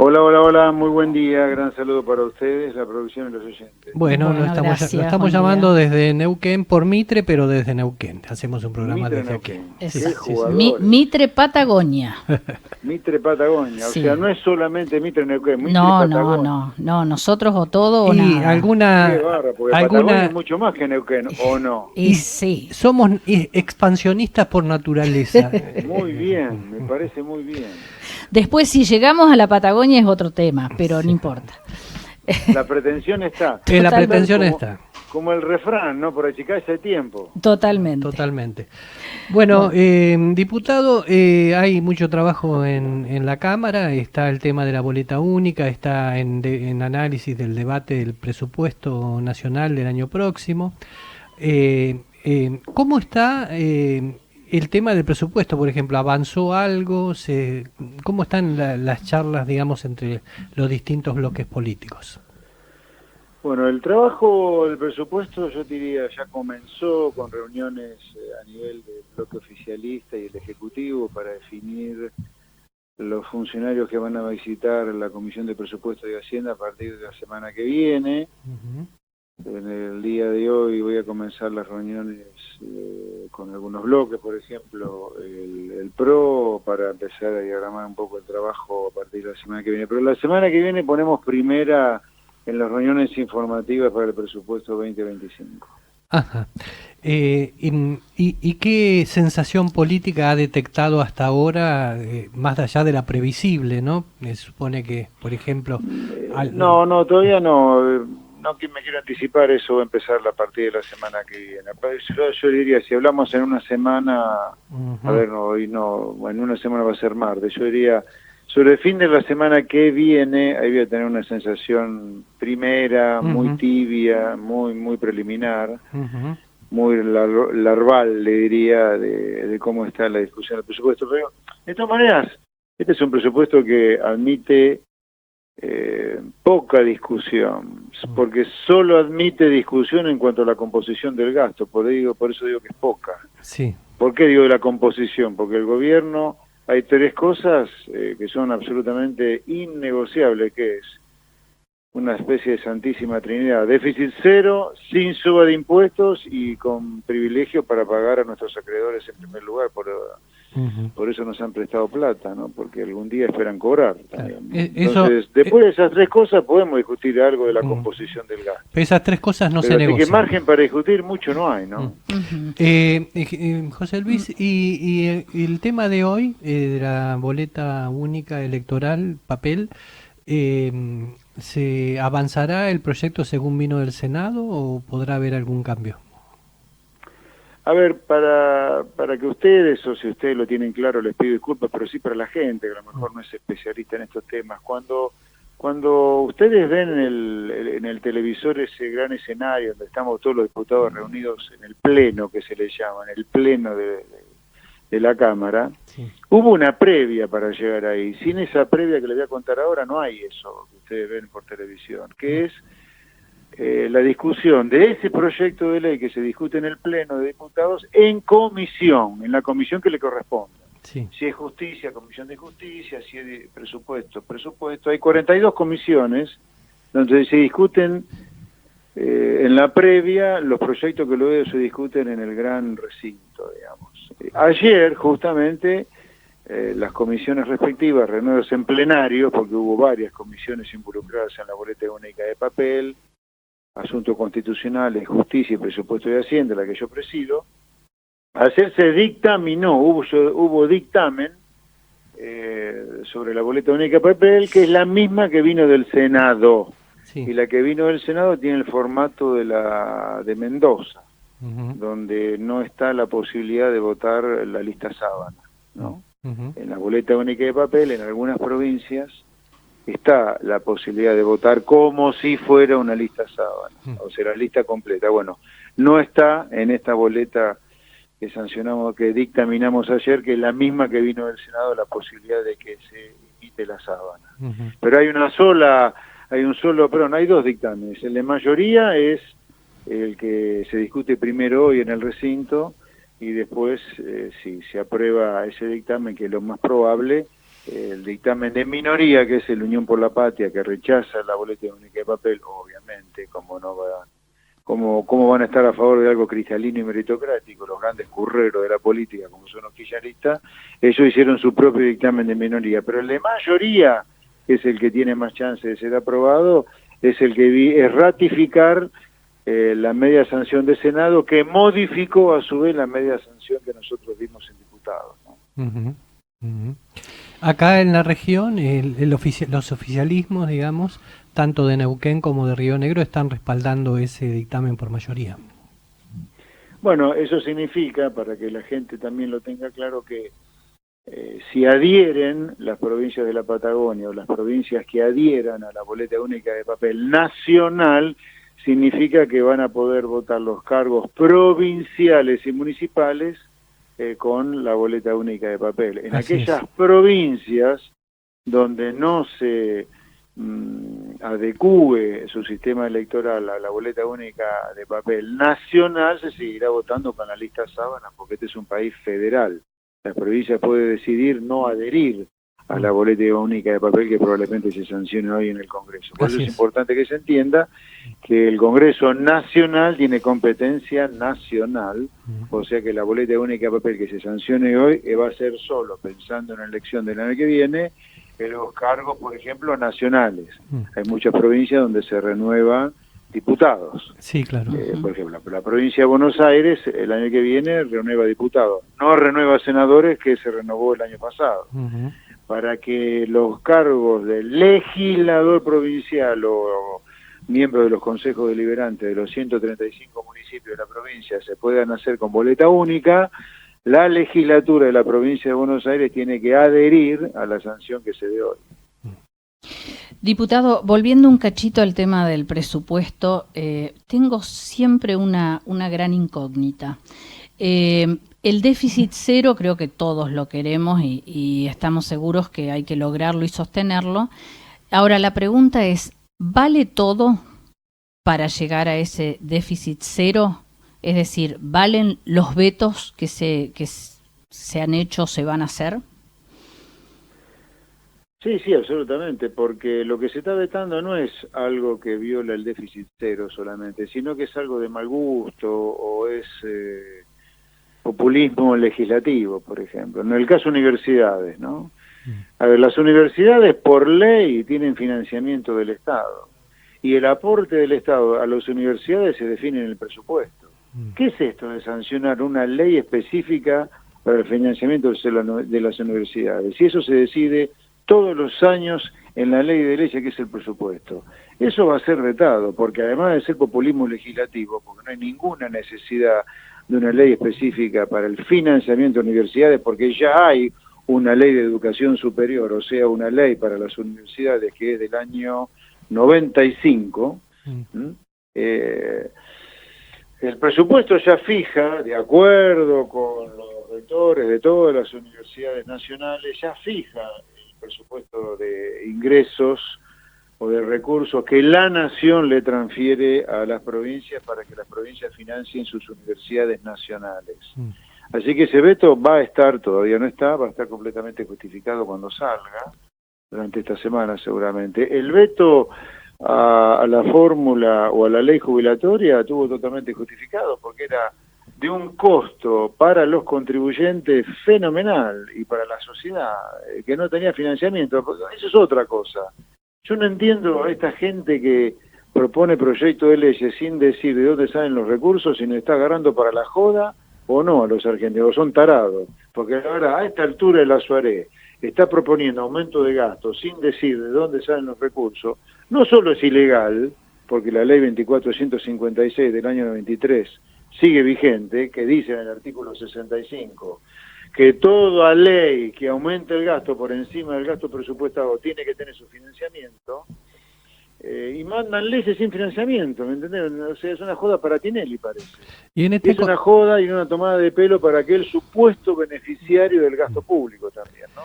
Hola, hola, hola, muy buen día, gran saludo para ustedes, la producción y los oyentes. Bueno, Bueno, lo gracias, estamos buen llamando día. desde Neuquén por Mitre, pero desde Neuquén. Hacemos un programa Mitre desde aquí. Neuquén, Sí, qué Exacto. sí, sí. jugadores. Mitre Patagonia. Mitre Patagonia, o sea, Sí. no es solamente Mitre Neuquén, Mitre No, no, Patagonia. no, no, nosotros o todo o Y nada. Qué alguna, barra, porque Patagonia es alguna, mucho más que Neuquén, ¿o no? Y sí, somos expansionistas por naturaleza. Muy bien, me parece muy bien. después si llegamos a la Patagonia es otro tema, pero no Sí. importa. La pretensión está, La Totalmente, tal pretensión como, está, como el refrán, ¿no? Por achicarse el tiempo. totalmente. totalmente. Bueno, Bueno, diputado, hay mucho trabajo en la Cámara, está el tema de la boleta única, está en análisis del debate del presupuesto nacional del año próximo. ¿Cómo está el tema del presupuesto, por ejemplo? ¿Avanzó algo? ¿Cómo están las charlas, digamos, entre los distintos bloques políticos? Bueno, el trabajo del presupuesto, yo diría, ya comenzó con reuniones a nivel del bloque oficialista y el ejecutivo para definir los funcionarios que van a visitar la Comisión de Presupuesto y Hacienda a partir de la semana que viene. Ujú. En el día de hoy voy a comenzar las reuniones con algunos bloques, por ejemplo, el PRO, para empezar a diagramar un poco el trabajo a partir de la semana que viene. Pero la semana que viene ponemos primera en las reuniones informativas para el presupuesto 2025. Ajá. ¿Y qué sensación política ha detectado hasta ahora, más allá de la previsible, ¿no? Me supone que, por ejemplo, No, no, todavía no. No que me quiero anticipar, eso va a empezar a partir de la semana que viene. Yo diría, si hablamos en una semana, a ujú, ver, no, hoy no, en una semana va a ser martes, yo diría, sobre el fin de la semana que viene, ahí voy a tener una sensación primera, muy ujú, tibia, muy preliminar, ujú, muy larval, le diría, de cómo está la discusión del presupuesto. Pero, de todas maneras, este es un presupuesto que admite poca discusión, porque solo admite discusión en cuanto a la composición del gasto, por eso digo que es poca. sí. ¿Por qué digo de la composición? Porque el gobierno, hay tres cosas que son absolutamente innegociables, que es una especie de santísima trinidad: déficit cero, sin suba de impuestos y con privilegio para pagar a nuestros acreedores en primer lugar. Ujú, Por eso nos han prestado plata, ¿no? Porque algún día esperan cobrar claro. también, ¿no? Eso, Entonces, después de esas tres cosas podemos discutir algo de la mm, composición del gasto. esas tres cosas no se Pero así que negocian. margen para discutir mucho no hay, Mm. ¿no? ujú. José Luis, y el tema de hoy, de la boleta única electoral, papel, eh, ¿se avanzará el proyecto según vino del Senado o podrá haber algún cambio? A ver, para que ustedes, o si ustedes lo tienen claro, les pido disculpas, pero sí para la gente, que a lo mejor no es especialista en estos temas, cuando ustedes ven en el televisor ese gran escenario donde estamos todos los diputados reunidos en el pleno, que se le llama, en el pleno de la Cámara, Sí. hubo una previa para llegar ahí. Sin esa previa que les voy a contar ahora no hay eso que ustedes ven por televisión, que es la discusión de ese proyecto de ley que se discute en el Pleno de Diputados en comisión, en la comisión que le corresponde. Sí. Si es justicia, comisión de justicia; si es presupuesto, presupuesto. Hay 42 comisiones donde se discuten en la previa los proyectos que luego se discuten en el gran recinto, digamos. Ayer, justamente, las comisiones respectivas, reunidas en plenario, porque hubo varias comisiones involucradas en la boleta única de papel, Asuntos Constitucionales, Justicia y Presupuesto de Hacienda, la que yo presido, ayer se dictaminó, hubo dictamen sobre la boleta única de papel, que es la misma que vino del Senado. Sí. Y la que vino del Senado tiene el formato de Mendoza, Ujú, donde no está la posibilidad de votar la lista sábana, ¿no? ujú, En la boleta única de papel, en algunas provincias, está la posibilidad de votar como si fuera una lista sábana, ujú. o sea, la lista completa. Bueno, no está en esta boleta que sancionamos, que dictaminamos ayer, que es la misma que vino del Senado, la posibilidad de que se imite la sábana. Ujú. Pero perdón, hay dos dictámenes. El de mayoría es el que se discute primero hoy en el recinto, y después, si se aprueba ese dictamen, que es lo más probable, el dictamen de minoría, que es el Unión por la Patria, que rechaza la boleta única de papel, obviamente, ¿cómo van a estar a favor de algo cristalino y meritocrático? Los grandes curreros de la política, como son los kirchneristas, ellos hicieron su propio dictamen de minoría, pero el de mayoría, que es el que tiene más chance de ser aprobado, es el que es ratificar la media sanción de Senado, que modificó a su vez la media sanción que nosotros dimos en diputados, ¿no? Ujú, ujú. Acá en la región, los oficialismos, digamos, tanto de Neuquén como de Río Negro, están respaldando ese dictamen por mayoría. Bueno, eso significa, para que la gente también lo tenga claro, que si adhieren las provincias de la Patagonia o las provincias que adhieran a la boleta única de papel nacional, significa que van a poder votar los cargos provinciales y municipales con la boleta única de papel. En aquellas provincias donde no se adecúe su sistema electoral a la boleta única de papel nacional, se seguirá votando con la lista sábana, porque este es un país federal. La provincia puede decidir no adherir a la boleta única de papel que probablemente se sancione hoy en el Congreso. Por eso es importante que se entienda que el Congreso Nacional tiene competencia nacional, o sea que la boleta única de papel que se sancione hoy va a ser solo, pensando en la elección del año que viene, en los cargos, por ejemplo, nacionales. Hay muchas provincias donde se renuevan diputados. Sí, claro. Por ejemplo, la provincia de Buenos Aires el año que viene renueva diputados, no renueva senadores, que se renovó el año pasado. Para que los cargos de legislador provincial o miembro de los consejos deliberantes de los 135 municipios de la provincia se puedan hacer con boleta única, la legislatura de la provincia de Buenos Aires tiene que adherir a la sanción que se dé hoy. Diputado, volviendo un cachito al tema del presupuesto, tengo siempre una gran incógnita. El déficit cero creo que todos lo queremos y estamos seguros que hay que lograrlo y sostenerlo. Ahora la pregunta es, ¿vale todo para llegar a ese déficit cero? Es decir, ¿valen los vetos que se han hecho, se van a hacer? Sí, absolutamente, porque lo que se está vetando no es algo que viola el déficit cero solamente, sino que es algo de mal gusto o es populismo legislativo, por ejemplo. En el caso de universidades, ¿no? A ver, las universidades por ley tienen financiamiento del Estado y el aporte del Estado a las universidades se define en el presupuesto. ¿Qué es esto de sancionar una ley específica para el financiamiento de las universidades? Si eso se decide todos los años en la ley de leyes, que es el presupuesto. Eso va a ser vetado, porque además de ser populismo legislativo, porque no hay ninguna necesidad de una ley específica para el financiamiento de universidades, porque ya hay una ley de educación superior, o sea, una ley para las universidades que es del año 95, el presupuesto ya fija, de acuerdo con los rectores de todas las universidades nacionales, ya fija el presupuesto de ingresos o de recursos que la nación le transfiere a las provincias para que las provincias financien sus universidades nacionales. Así que ese veto va a estar, todavía no está, va a estar completamente justificado cuando salga, durante esta semana seguramente. El veto a la fórmula o a la ley jubilatoria estuvo totalmente justificado porque era de un costo para los contribuyentes fenomenal y para la sociedad, que no tenía financiamiento. Eso es otra cosa. Yo no entiendo a esta gente que propone proyectos de leyes sin decir de dónde salen los recursos, si nos está agarrando para la joda o no a los argentinos, son tarados, porque ahora a esta altura el Azuaré está proponiendo aumento de gastos sin decir de dónde salen los recursos. No solo es ilegal, porque la ley 2456 del año 93 sigue vigente, que dice en el artículo 65 que toda ley que aumente el gasto por encima del gasto presupuestado tiene que tener su financiamiento, y mandan leyes sin financiamiento, ¿me entendés? O sea, es una joda para Tinelli, parece. Y es una joda y una tomada de pelo para aquel supuesto beneficiario del gasto público también, ¿no?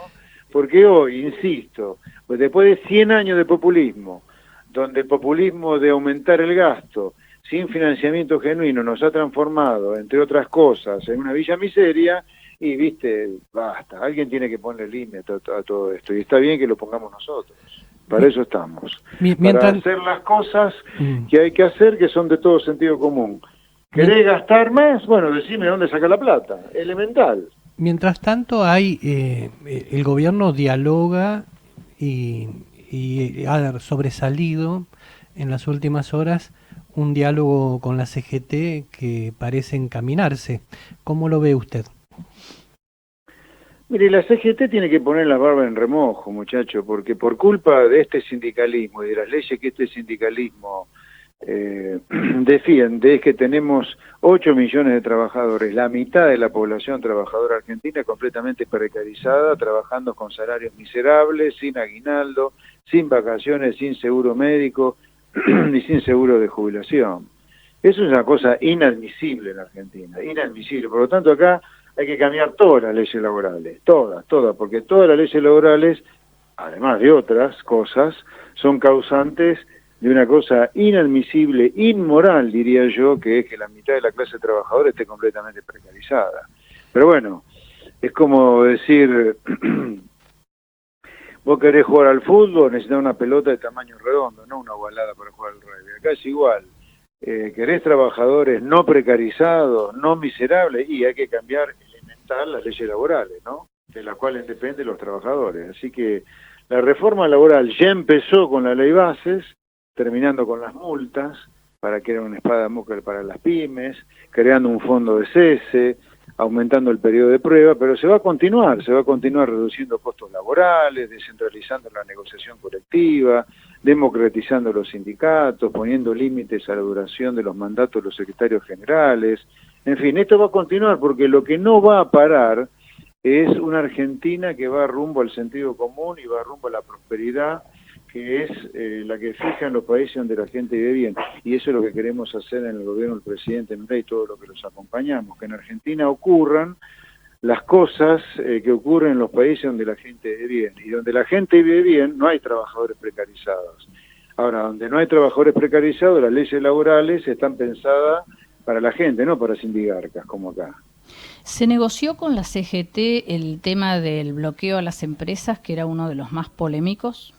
Porque hoy, insisto, pues después de 100 años de populismo, donde el populismo de aumentar el gasto sin financiamiento genuino nos ha transformado, entre otras cosas, en una villa miseria, Y viste, basta, alguien tiene que ponerle límite a todo esto, y está bien que lo pongamos nosotros. Para eso estamos. Para hacer las cosas que hay que hacer, que son de todo sentido común. ¿Querés gastar más? Bueno, decime dónde saca la plata. Elemental. Mientras tanto, el gobierno dialoga y ha sobresalido en las últimas horas un diálogo con la CGT que parece encaminarse. ¿Cómo lo ve usted? Mire, la CGT tiene que poner la barba en remojo, muchacho, porque por culpa de este sindicalismo y de las leyes que este sindicalismo defiende, es que tenemos 8 millones de trabajadores, la mitad de la población trabajadora argentina completamente precarizada, trabajando con salarios miserables, sin aguinaldo, sin vacaciones, sin seguro médico y sin seguro de jubilación. Eso es una cosa inadmisible en Argentina, inadmisible. Por lo tanto, acá hay que cambiar todas las leyes laborales, todas, porque todas las leyes laborales, además de otras cosas, son causantes de una cosa inadmisible, inmoral, diría yo, que es que la mitad de la clase trabajadora esté completamente precarizada. Pero bueno, es como decir, vos querés jugar al fútbol, necesitas una pelota de tamaño redondo, no una ovalada para jugar al rugby. Acá es igual. Querés trabajadores no precarizados, no miserables, y hay que cambiar elemental las leyes laborales, ¿no? De las cuales dependen los trabajadores. Así que la reforma laboral ya empezó con la ley bases, terminando con las multas, para que era una espada de Damocles para las pymes, creando un fondo de cese, aumentando el periodo de prueba, pero se va a continuar reduciendo costos laborales, descentralizando la negociación colectiva, democratizando los sindicatos, poniendo límites a la duración de los mandatos de los secretarios generales. En fin, esto va a continuar porque lo que no va a parar es una Argentina que va rumbo al sentido común y va rumbo a la prosperidad, que es la que fija en los países donde la gente vive bien. Y eso es lo que queremos hacer en el gobierno del presidente Milei y todo lo que los acompañamos, que en Argentina ocurran las cosas que ocurren en los países donde la gente vive bien. Y donde la gente vive bien no hay trabajadores precarizados. Ahora, donde no hay trabajadores precarizados, las leyes laborales están pensadas para la gente, no para sindigarcas como acá. ¿Se negoció con la CGT el tema del bloqueo a las empresas, que era uno de los más polémicos?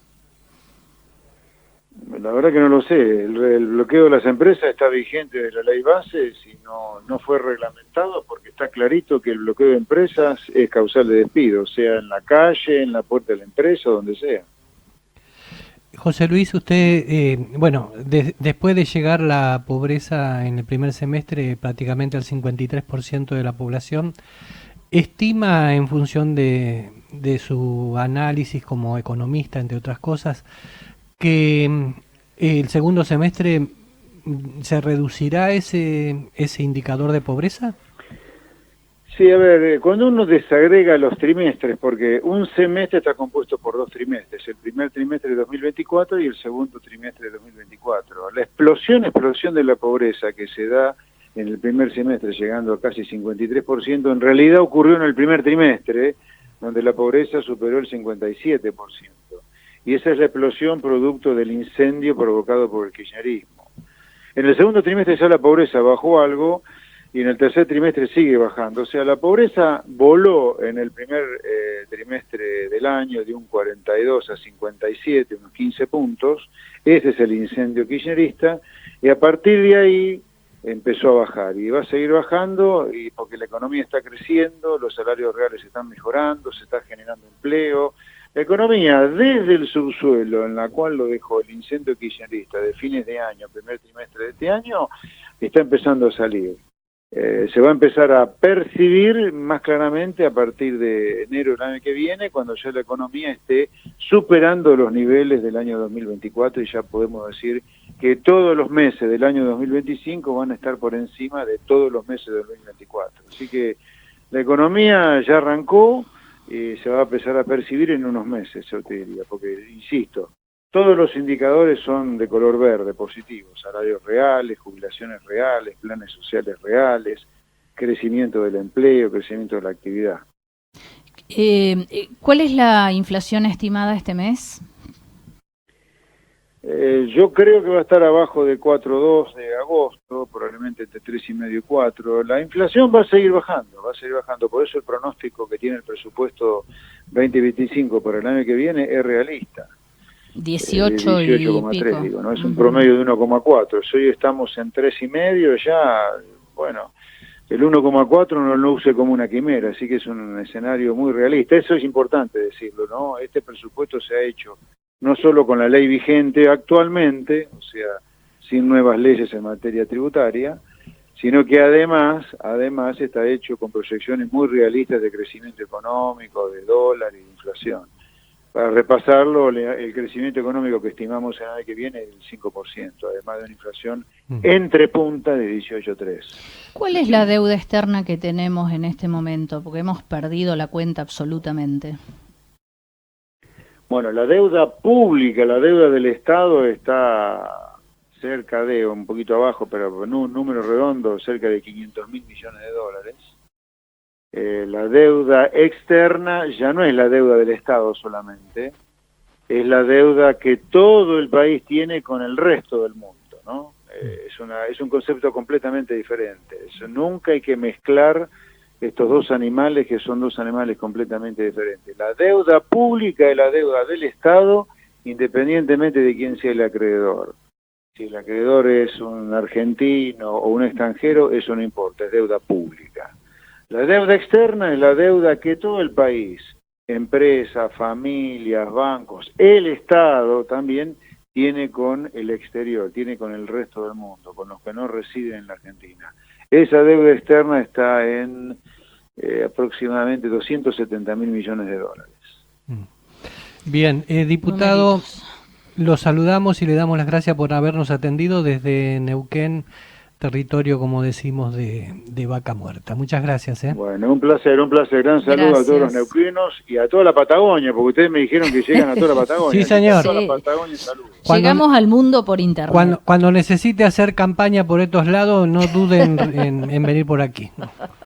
La verdad que no lo sé. El bloqueo de las empresas está vigente de la ley base y no fue reglamentado porque está clarito que el bloqueo de empresas es causal de despido, sea en la calle, en la puerta de la empresa, donde sea. José Luis, usted, después de llegar la pobreza en el primer semestre prácticamente al 53% de la población, estima en función de su análisis como economista, entre otras cosas, que el segundo semestre se reducirá ese indicador de pobreza. Sí, a ver, cuando uno desagrega los trimestres, porque un semestre está compuesto por 2 trimestres, el primer trimestre de 2024 y el segundo trimestre de 2024. La explosión de la pobreza que se da en el primer semestre, llegando a casi 53%, en realidad ocurrió en el primer trimestre, donde la pobreza superó el 57%. Y esa es la explosión producto del incendio provocado por el kirchnerismo. En el segundo trimestre ya la pobreza bajó algo y en el tercer trimestre sigue bajando. O sea, la pobreza voló en el primer trimestre del año de un 42 a 57, unos 15 puntos. Ese es el incendio kirchnerista y a partir de ahí empezó a bajar y va a seguir bajando y porque la economía está creciendo, los salarios reales están mejorando, se está generando empleo. La economía, desde el subsuelo en la cual lo dejó el incendio kirchnerista de fines de año, primer trimestre de este año, está empezando a salir. Se va a empezar a percibir más claramente a partir de enero del año que viene, cuando ya la economía esté superando los niveles del año 2024 y ya podemos decir que todos los meses del año 2025 van a estar por encima de todos los meses de 2024. Así que la economía ya arrancó. Se va a empezar a percibir en unos meses, yo te diría, porque, insisto, todos los indicadores son de color verde, positivos, salarios reales, jubilaciones reales, planes sociales reales, crecimiento del empleo, crecimiento de la actividad. ¿Cuál es la inflación estimada este mes? Yo creo que va a estar abajo de 4,2 de agosto, probablemente entre 3,5 y 4. La inflación va a seguir bajando, por eso el pronóstico que tiene el presupuesto 2025 para el año que viene es realista. 18 y 18,3, pico. digo, ¿no? Es un promedio de 1,4. Si hoy estamos en 3,5, ya, bueno, el 1,4 no lo use como una quimera, así que es un escenario muy realista. Eso es importante decirlo, ¿no? Este presupuesto se ha hecho no solo con la ley vigente actualmente, o sea, sin nuevas leyes en materia tributaria, sino que además está hecho con proyecciones muy realistas de crecimiento económico, de dólar y de inflación. Para repasarlo, el crecimiento económico que estimamos el año que viene es del 5%, además de una inflación entre punta de 18,3. ¿Cuál es la deuda externa que tenemos en este momento? Porque hemos perdido la cuenta absolutamente. Bueno, la deuda pública, la deuda del Estado está cerca de, un poquito abajo, pero en un número redondo, cerca de 500.000 millones de dólares. La deuda externa ya no es la deuda del Estado solamente, es la deuda que todo el país tiene con el resto del mundo, ¿no? Es un concepto completamente diferente. Nunca hay que mezclar estos dos animales, que son dos animales completamente diferentes. La deuda pública es la deuda del Estado, independientemente de quién sea el acreedor. Si el acreedor es un argentino o un extranjero, eso no importa, es deuda pública. La deuda externa es la deuda que todo el país, empresas, familias, bancos, el Estado también tiene con el exterior, tiene con el resto del mundo, con los que no residen en la Argentina. Esa deuda externa está en aproximadamente 270.000 millones de dólares. Bien, diputado, lo saludamos y le damos las gracias por habernos atendido desde Neuquén, territorio, como decimos, de Vaca Muerta. Muchas gracias. Bueno, un placer. Gran saludo a todos los neuquinos y a toda la Patagonia, porque ustedes me dijeron que llegan a toda la Patagonia. Sí, señor. A toda la Patagonia, saludos. Llegamos al mundo por internet. Cuando necesite hacer campaña por estos lados, no duden en venir por aquí.